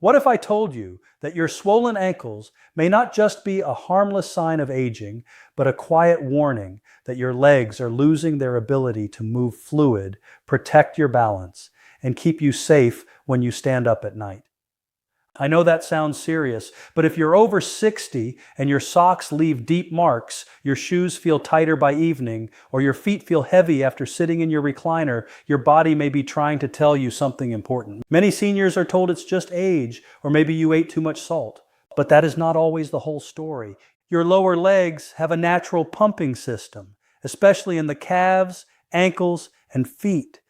What if I told you that your swollen ankles may not just be a harmless sign of aging, but a quiet warning that your legs are losing their ability to move fluid, protect your balance, and keep you safe when you stand up at night? I know that sounds serious, but if you're over 60 and your socks leave deep marks, your shoes feel tighter by evening, or your feet feel heavy after sitting in your recliner, your body may be trying to tell you something important. Many seniors are told it's just age, or maybe you ate too much salt. But that is not always the whole story. Your lower legs have a natural pumping system, especially in the calves, ankles, and feet.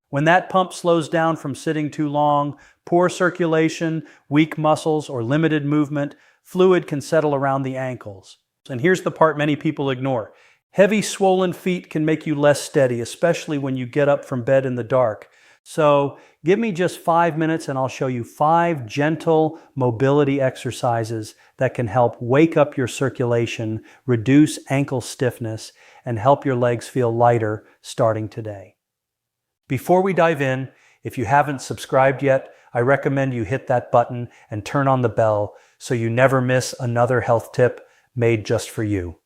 When that pump slows down from sitting too long, poor circulation, weak muscles, or limited movement, fluid can settle around the ankles. And here's the part many people ignore. Heavy, swollen feet can make you less steady, especially when you get up from bed in the dark. So give me just 5 minutes and I'll show you 5 gentle mobility exercises that can help wake up your circulation, reduce ankle stiffness, and help your legs feel lighter starting today. Before we dive in, if you haven't subscribed yet, I recommend you hit that button and turn on the bell so you never miss another health tip made just for you.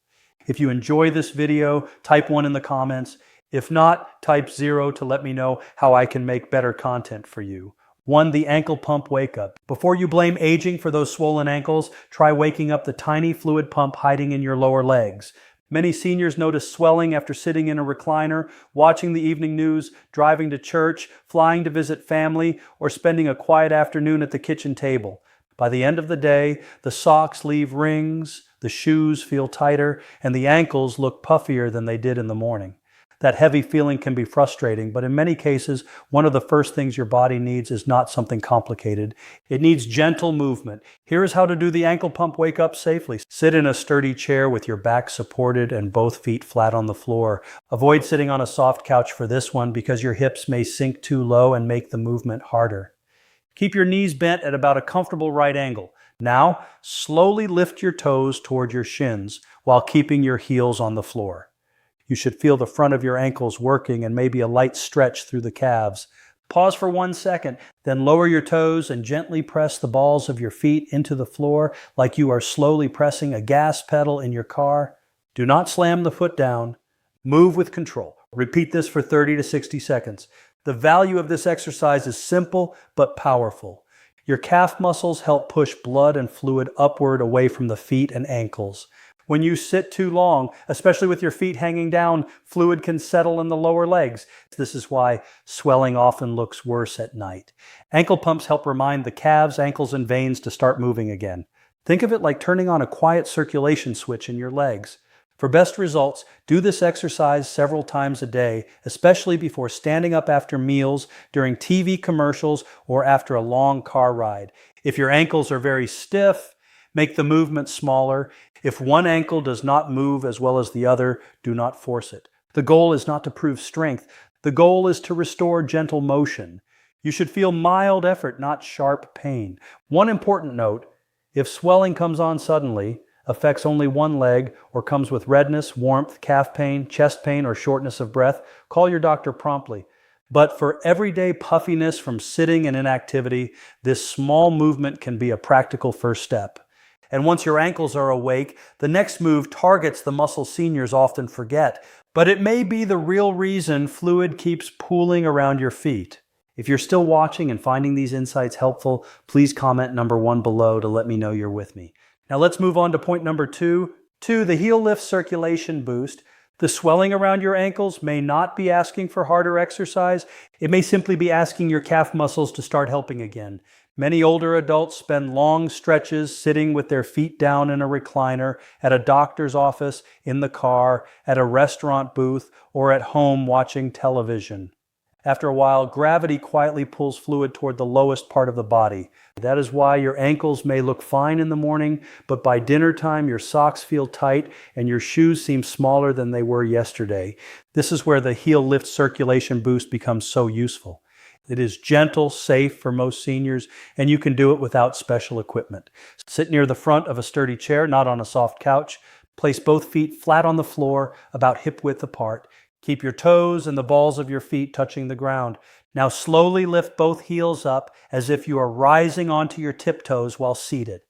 If you enjoy this video, type 1 in the comments. If not, type 0 to let me know how I can make better content for you. 1. The ankle pump wake up. Before you blame aging for those swollen ankles, try waking up the tiny fluid pump hiding in your lower legs. Many seniors notice swelling after sitting in a recliner, watching the evening news, driving to church, flying to visit family, or spending a quiet afternoon at the kitchen table. By the end of the day, the socks leave rings, the shoes feel tighter, and the ankles look puffier than they did in the morning. That heavy feeling can be frustrating, but in many cases, one of the first things your body needs is not something complicated. It needs gentle movement. Here is how to do the ankle pump wake up safely. Sit in a sturdy chair with your back supported and both feet flat on the floor. Avoid sitting on a soft couch for this one because your hips may sink too low and make the movement harder. Keep your knees bent at about a comfortable right angle. Now, slowly lift your toes toward your shins while keeping your heels on the floor. You should feel the front of your ankles working and maybe a light stretch through the calves. Pause for 1 second, then lower your toes and gently press the balls of your feet into the floor like you are slowly pressing a gas pedal in your car. Do not slam the foot down. Move with control. Repeat this for 30 to 60 seconds. The value of this exercise is simple but powerful. Your calf muscles help push blood and fluid upward away from the feet and ankles. When you sit too long, especially with your feet hanging down, fluid can settle in the lower legs. This is why swelling often looks worse at night. Ankle pumps help remind the calves, ankles, and veins to start moving again. Think of it like turning on a quiet circulation switch in your legs. For best results, do this exercise several times a day, especially before standing up after meals, during TV commercials, or after a long car ride. If your ankles are very stiff, make the movement smaller. If one ankle does not move as well as the other, do not force it. The goal is not to prove strength. The goal is to restore gentle motion. You should feel mild effort, not sharp pain. One important note, if swelling comes on suddenly, affects only one leg, or comes with redness, warmth, calf pain, chest pain, or shortness of breath, call your doctor promptly. But for everyday puffiness from sitting and inactivity, this small movement can be a practical first step. And once your ankles are awake, the next move targets the muscle seniors often forget. But it may be the real reason fluid keeps pooling around your feet. If you're still watching and finding these insights helpful, please comment number 1 below to let me know you're with me. Now let's move on to point number 2. 2, the heel lift circulation boost. The swelling around your ankles may not be asking for harder exercise. It may simply be asking your calf muscles to start helping again. Many older adults spend long stretches sitting with their feet down in a recliner, at a doctor's office, in the car, at a restaurant booth, or at home watching television. After a while, gravity quietly pulls fluid toward the lowest part of the body. That is why your ankles may look fine in the morning, but by dinner time your socks feel tight and your shoes seem smaller than they were yesterday. This is where the heel lift circulation boost becomes so useful. It is gentle, safe for most seniors, and you can do it without special equipment. Sit near the front of a sturdy chair, not on a soft couch. Place both feet flat on the floor, about hip width apart. Keep your toes and the balls of your feet touching the ground. Now slowly lift both heels up as if you are rising onto your tiptoes while seated.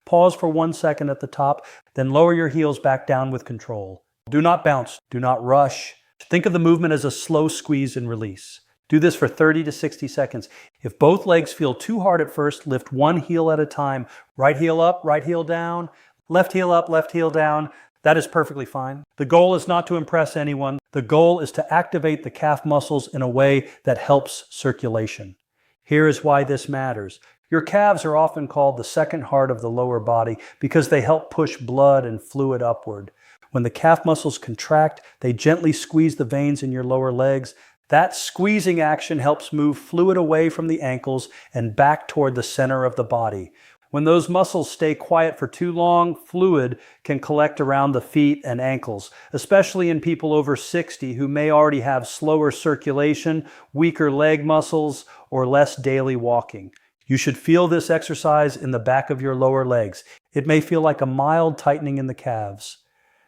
Pause for 1 second at the top, then lower your heels back down with control. Do not bounce, do not rush. Think of the movement as a slow squeeze and release. Do this for 30 to 60 seconds. If both legs feel too hard at first, lift one heel at a time. Right heel up, right heel down, left heel up, left heel down. That is perfectly fine. The goal is not to impress anyone. The goal is to activate the calf muscles in a way that helps circulation. Here is why this matters. Your calves are often called the second heart of the lower body because they help push blood and fluid upward. When the calf muscles contract, they gently squeeze the veins in your lower legs. That squeezing action helps move fluid away from the ankles and back toward the center of the body. When those muscles stay quiet for too long, fluid can collect around the feet and ankles, especially in people over 60 who may already have slower circulation, weaker leg muscles, or less daily walking. You should feel this exercise in the back of your lower legs. It may feel like a mild tightening in the calves,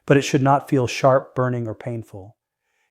but it should not feel sharp, burning, or painful.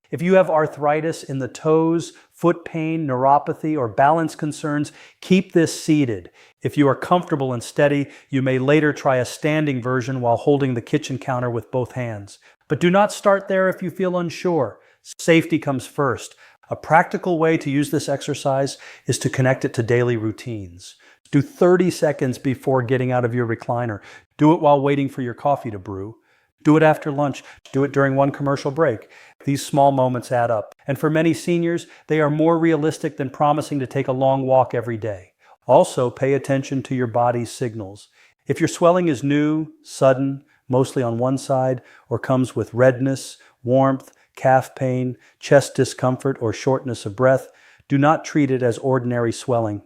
If you have arthritis in the toes, foot pain, neuropathy, or balance concerns, keep this seated. If you are comfortable and steady, you may later try a standing version while holding the kitchen counter with both hands. But do not start there if you feel unsure. Safety comes first. A practical way to use this exercise is to connect it to daily routines. Do 30 seconds before getting out of your recliner. Do it while waiting for your coffee to brew. Do it after lunch. Do it during one commercial break. These small moments add up. And for many seniors, they are more realistic than promising to take a long walk every day. Also, pay attention to your body's signals. If your swelling is new, sudden, mostly on one side, or comes with redness, warmth, calf pain, chest discomfort, or shortness of breath, do not treat it as ordinary swelling.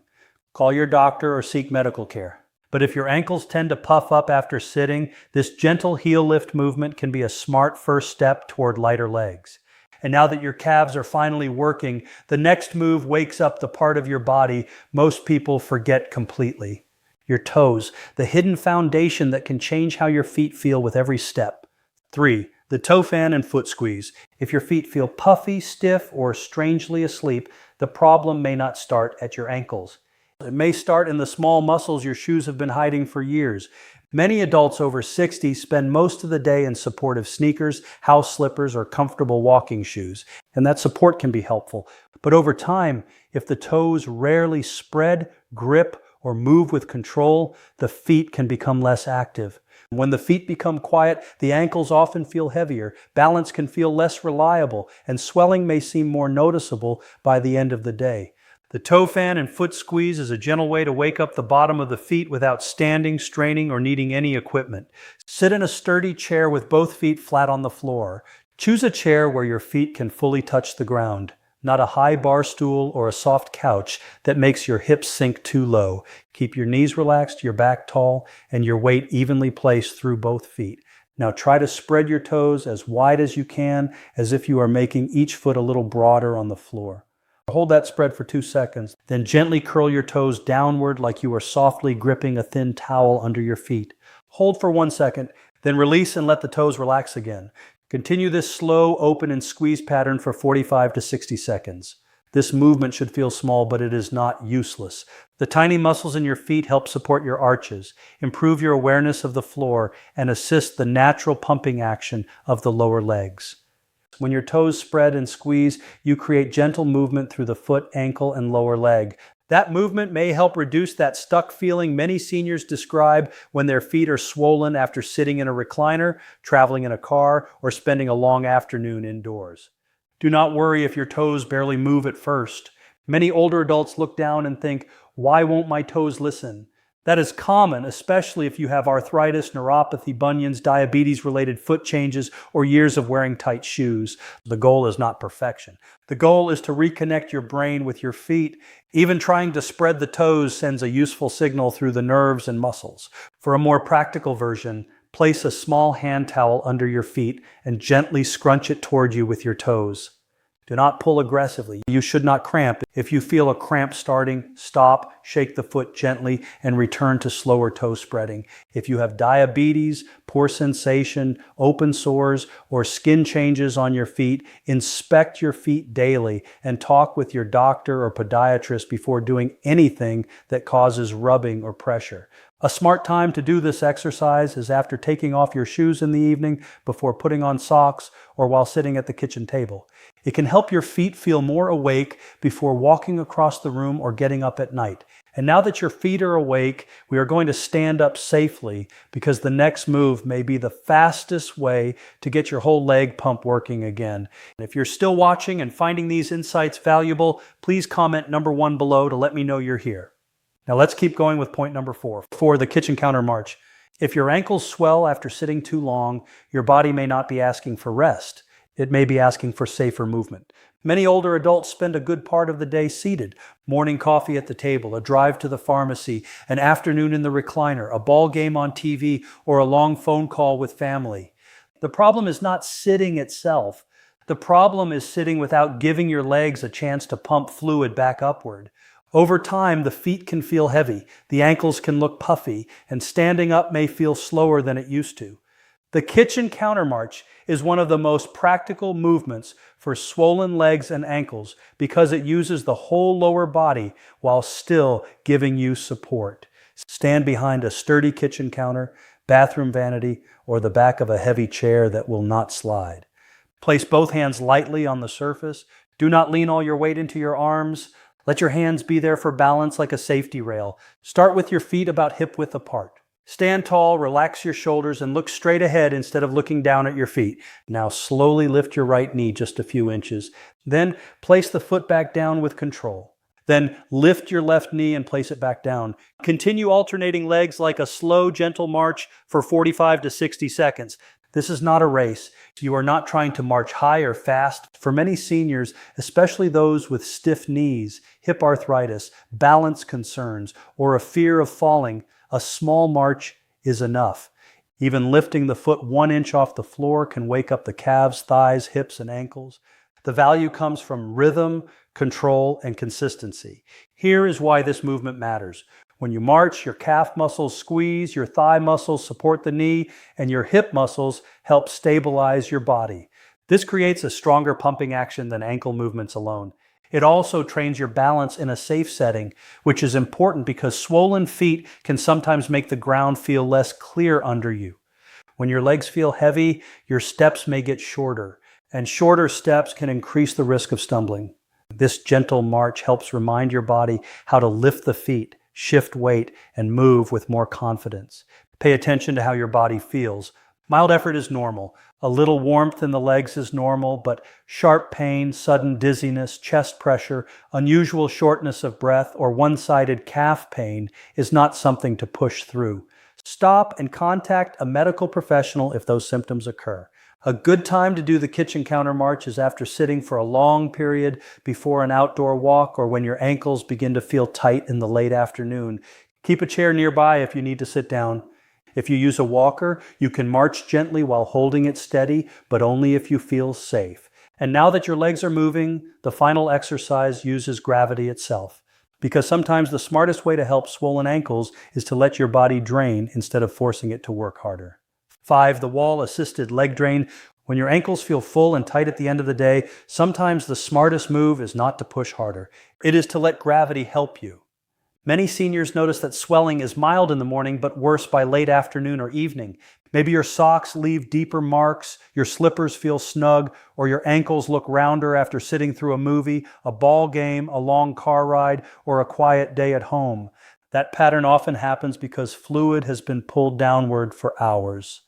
Call your doctor or seek medical care. But if your ankles tend to puff up after sitting, this gentle heel lift movement can be a smart first step toward lighter legs. And now that your calves are finally working, the next move wakes up the part of your body most people forget completely. Your toes, the hidden foundation that can change how your feet feel with every step. 3. The toe fan and foot squeeze. If your feet feel puffy, stiff, or strangely asleep, the problem may not start at your ankles. It may start in the small muscles your shoes have been hiding for years. Many adults over 60 spend most of the day in supportive sneakers, house slippers, or comfortable walking shoes, and that support can be helpful. But over time, if the toes rarely spread, grip, or move with control, the feet can become less active. When the feet become quiet, the ankles often feel heavier, balance can feel less reliable, and swelling may seem more noticeable by the end of the day. The toe fan and foot squeeze is a gentle way to wake up the bottom of the feet without standing, straining, or needing any equipment. Sit in a sturdy chair with both feet flat on the floor. Choose a chair where your feet can fully touch the ground, not a high bar stool or a soft couch that makes your hips sink too low. Keep your knees relaxed, your back tall, and your weight evenly placed through both feet. Now try to spread your toes as wide as you can, as if you are making each foot a little broader on the floor. Hold that spread for 2 seconds, then gently curl your toes downward like you are softly gripping a thin towel under your feet. Hold for 1 second, then release and let the toes relax again. Continue this slow open and squeeze pattern for 45 to 60 seconds. This movement should feel small, but it is not useless. The tiny muscles in your feet help support your arches, improve your awareness of the floor, and assist the natural pumping action of the lower legs. When your toes spread and squeeze, you create gentle movement through the foot, ankle, and lower leg. That movement may help reduce that stuck feeling many seniors describe when their feet are swollen after sitting in a recliner, traveling in a car, or spending a long afternoon indoors. Do not worry if your toes barely move at first. Many older adults look down and think, "Why won't my toes listen?" That is common, especially if you have arthritis, neuropathy, bunions, diabetes-related foot changes, or years of wearing tight shoes. The goal is not perfection. The goal is to reconnect your brain with your feet. Even trying to spread the toes sends a useful signal through the nerves and muscles. For a more practical version, place a small hand towel under your feet and gently scrunch it toward you with your toes. Do not pull aggressively. You should not cramp. If you feel a cramp starting, stop, shake the foot gently, and return to slower toe spreading. If you have diabetes, poor sensation, open sores, or skin changes on your feet, inspect your feet daily and talk with your doctor or podiatrist before doing anything that causes rubbing or pressure. A smart time to do this exercise is after taking off your shoes in the evening, before putting on socks, or while sitting at the kitchen table. It can help your feet feel more awake before walking across the room or getting up at night. And now that your feet are awake, we are going to stand up safely, because the next move may be the fastest way to get your whole leg pump working again. And if you're still watching and finding these insights valuable, please comment number 1 below to let me know you're here. Now let's keep going with point number 4, for the kitchen counter march. If your ankles swell after sitting too long, your body may not be asking for rest. It may be asking for safer movement. Many older adults spend a good part of the day seated. Morning coffee at the table, a drive to the pharmacy, an afternoon in the recliner, a ball game on TV, or a long phone call with family. The problem is not sitting itself. The problem is sitting without giving your legs a chance to pump fluid back upward. Over time, the feet can feel heavy, the ankles can look puffy, and standing up may feel slower than it used to. The kitchen counter march is one of the most practical movements for swollen legs and ankles because it uses the whole lower body while still giving you support. Stand behind a sturdy kitchen counter, bathroom vanity, or the back of a heavy chair that will not slide. Place both hands lightly on the surface. Do not lean all your weight into your arms. Let your hands be there for balance like a safety rail. Start with your feet about hip width apart. Stand tall, relax your shoulders, and look straight ahead instead of looking down at your feet. Now slowly lift your right knee just a few inches. Then place the foot back down with control. Then lift your left knee and place it back down. Continue alternating legs like a slow, gentle march for 45 to 60 seconds. This is not a race. You are not trying to march high or fast. For many seniors, especially those with stiff knees, hip arthritis, balance concerns, or a fear of falling, a small march is enough. Even lifting the foot 1 inch off the floor can wake up the calves, thighs, hips, and ankles. The value comes from rhythm, control, and consistency. Here is why this movement matters. When you march, your calf muscles squeeze, your thigh muscles support the knee, and your hip muscles help stabilize your body. This creates a stronger pumping action than ankle movements alone. It also trains your balance in a safe setting, which is important because swollen feet can sometimes make the ground feel less clear under you. When your legs feel heavy, your steps may get shorter, and shorter steps can increase the risk of stumbling. This gentle march helps remind your body how to lift the feet, shift weight, and move with more confidence. Pay attention to how your body feels. Mild effort is normal. A little warmth in the legs is normal, but sharp pain, sudden dizziness, chest pressure, unusual shortness of breath, or one-sided calf pain is not something to push through. Stop and contact a medical professional if those symptoms occur. A good time to do the kitchen counter march is after sitting for a long period, before an outdoor walk, or when your ankles begin to feel tight in the late afternoon. Keep a chair nearby if you need to sit down. If you use a walker, you can march gently while holding it steady, but only if you feel safe. And now that your legs are moving, the final exercise uses gravity itself. Because sometimes the smartest way to help swollen ankles is to let your body drain instead of forcing it to work harder. 5. The wall-assisted leg drain. When your ankles feel full and tight at the end of the day, sometimes the smartest move is not to push harder. It is to let gravity help you. Many seniors notice that swelling is mild in the morning, but worse by late afternoon or evening. Maybe your socks leave deeper marks, your slippers feel snug, or your ankles look rounder after sitting through a movie, a ball game, a long car ride, or a quiet day at home. That pattern often happens because fluid has been pulled downward for hours.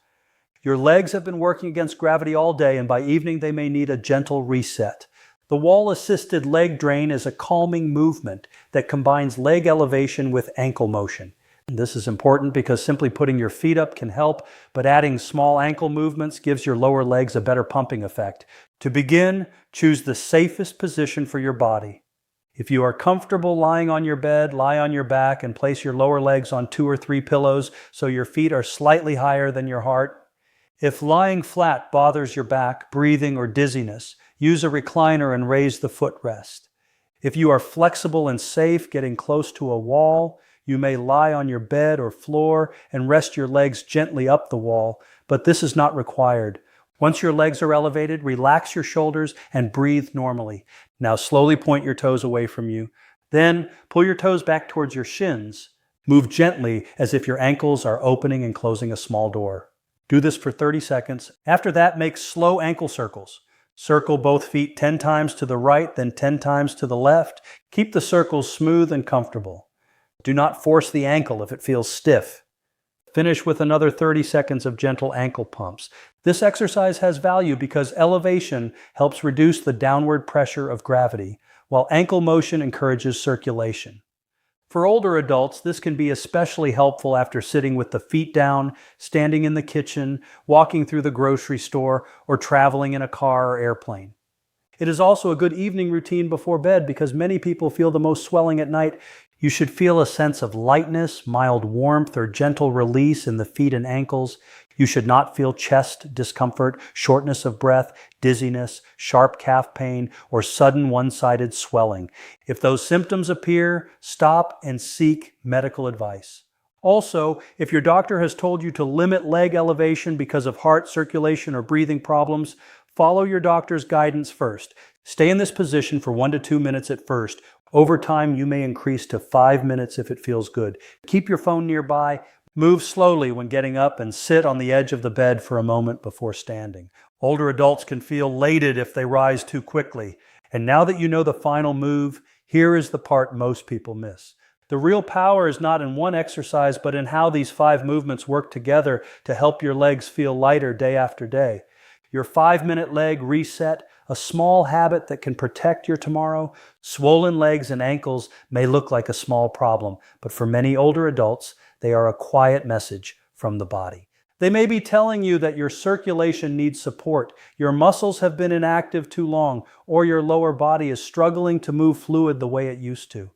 Your legs have been working against gravity all day, and by evening they may need a gentle reset. The wall-assisted leg drain is a calming movement that combines leg elevation with ankle motion. This is important because simply putting your feet up can help, but adding small ankle movements gives your lower legs a better pumping effect. To begin, choose the safest position for your body. If you are comfortable lying on your bed, lie on your back and place your lower legs on 2 or 3 pillows so your feet are slightly higher than your heart. If lying flat bothers your back, breathing, or dizziness, use a recliner and raise the footrest. If you are flexible and safe, getting close to a wall, you may lie on your bed or floor and rest your legs gently up the wall, but this is not required. Once your legs are elevated, relax your shoulders and breathe normally. Now slowly point your toes away from you. Then pull your toes back towards your shins. Move gently as if your ankles are opening and closing a small door. Do this for 30 seconds. After that, make slow ankle circles. Circle both feet 10 times to the right, then 10 times to the left. Keep the circles smooth and comfortable. Do not force the ankle if it feels stiff. Finish with another 30 seconds of gentle ankle pumps. This exercise has value because elevation helps reduce the downward pressure of gravity, while ankle motion encourages circulation. For older adults, this can be especially helpful after sitting with the feet down, standing in the kitchen, walking through the grocery store, or traveling in a car or airplane. It is also a good evening routine before bed because many people feel the most swelling at night. You should feel a sense of lightness, mild warmth, or gentle release in the feet and ankles. You should not feel chest discomfort, shortness of breath, dizziness, sharp calf pain, or sudden one-sided swelling. If those symptoms appear, stop and seek medical advice. Also, if your doctor has told you to limit leg elevation because of heart circulation or breathing problems, follow your doctor's guidance first. Stay in this position for 1 to 2 minutes at first. Over time, you may increase to 5 minutes if it feels good. Keep your phone nearby. Move slowly when getting up and sit on the edge of the bed for a moment before standing. Older adults can feel elated if they rise too quickly. And now that you know the final move, here is the part most people miss. The real power is not in one exercise, but in how these 5 movements work together to help your legs feel lighter day after day. Your 5-minute leg reset, a small habit that can protect your tomorrow. Swollen legs and ankles may look like a small problem, but for many older adults, they are a quiet message from the body. They may be telling you that your circulation needs support, your muscles have been inactive too long, or your lower body is struggling to move fluid the way it used to.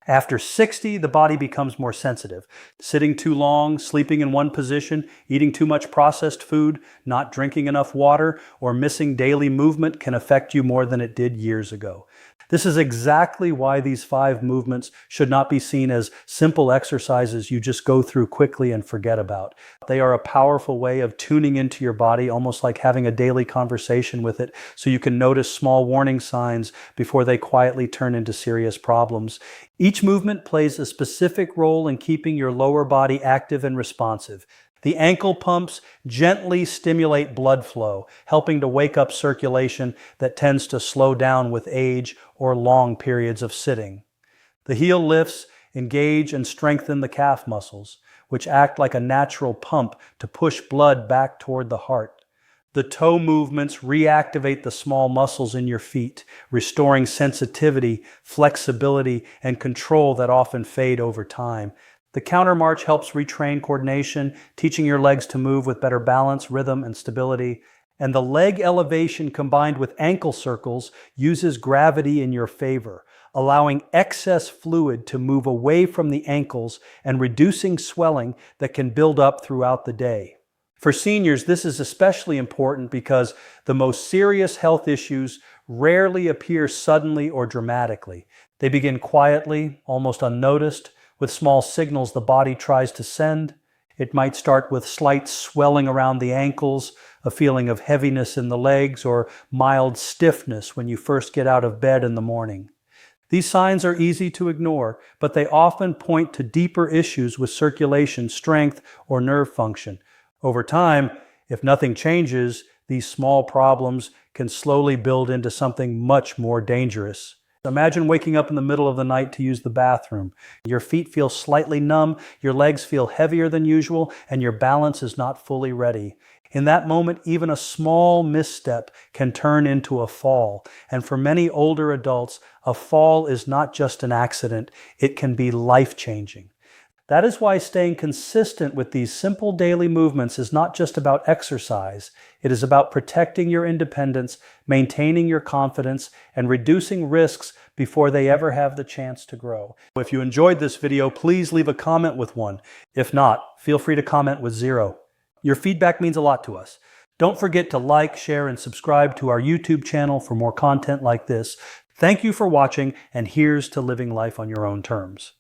After 60, the body becomes more sensitive. Sitting too long, sleeping in one position, eating too much processed food, not drinking enough water, or missing daily movement can affect you more than it did years ago. This is exactly why these 5 movements should not be seen as simple exercises you just go through quickly and forget about. They are a powerful way of tuning into your body, almost like having a daily conversation with it, so you can notice small warning signs before they quietly turn into serious problems. Each movement plays a specific role in keeping your lower body active and responsive. The ankle pumps gently stimulate blood flow, helping to wake up circulation that tends to slow down with age or long periods of sitting. The heel lifts engage and strengthen the calf muscles, which act like a natural pump to push blood back toward the heart. The toe movements reactivate the small muscles in your feet, restoring sensitivity, flexibility, and control that often fade over time. The counter march helps retrain coordination, teaching your legs to move with better balance, rhythm, and stability. And the leg elevation combined with ankle circles uses gravity in your favor, allowing excess fluid to move away from the ankles and reducing swelling that can build up throughout the day. For seniors, this is especially important because the most serious health issues rarely appear suddenly or dramatically. They begin quietly, almost unnoticed, with small signals the body tries to send. It might start with slight swelling around the ankles, a feeling of heaviness in the legs, or mild stiffness when you first get out of bed in the morning. These signs are easy to ignore, but they often point to deeper issues with circulation, strength, or nerve function. Over time, if nothing changes, these small problems can slowly build into something much more dangerous. Imagine waking up in the middle of the night to use the bathroom. Your feet feel slightly numb, your legs feel heavier than usual, and your balance is not fully ready. In that moment, even a small misstep can turn into a fall. And for many older adults, a fall is not just an accident, it can be life-changing. That is why staying consistent with these simple daily movements is not just about exercise. It is about protecting your independence, maintaining your confidence, and reducing risks before they ever have the chance to grow. If you enjoyed this video, please leave a comment with 1. If not, feel free to comment with 0. Your feedback means a lot to us. Don't forget to like, share, and subscribe to our YouTube channel for more content like this. Thank you for watching, and here's to living life on your own terms.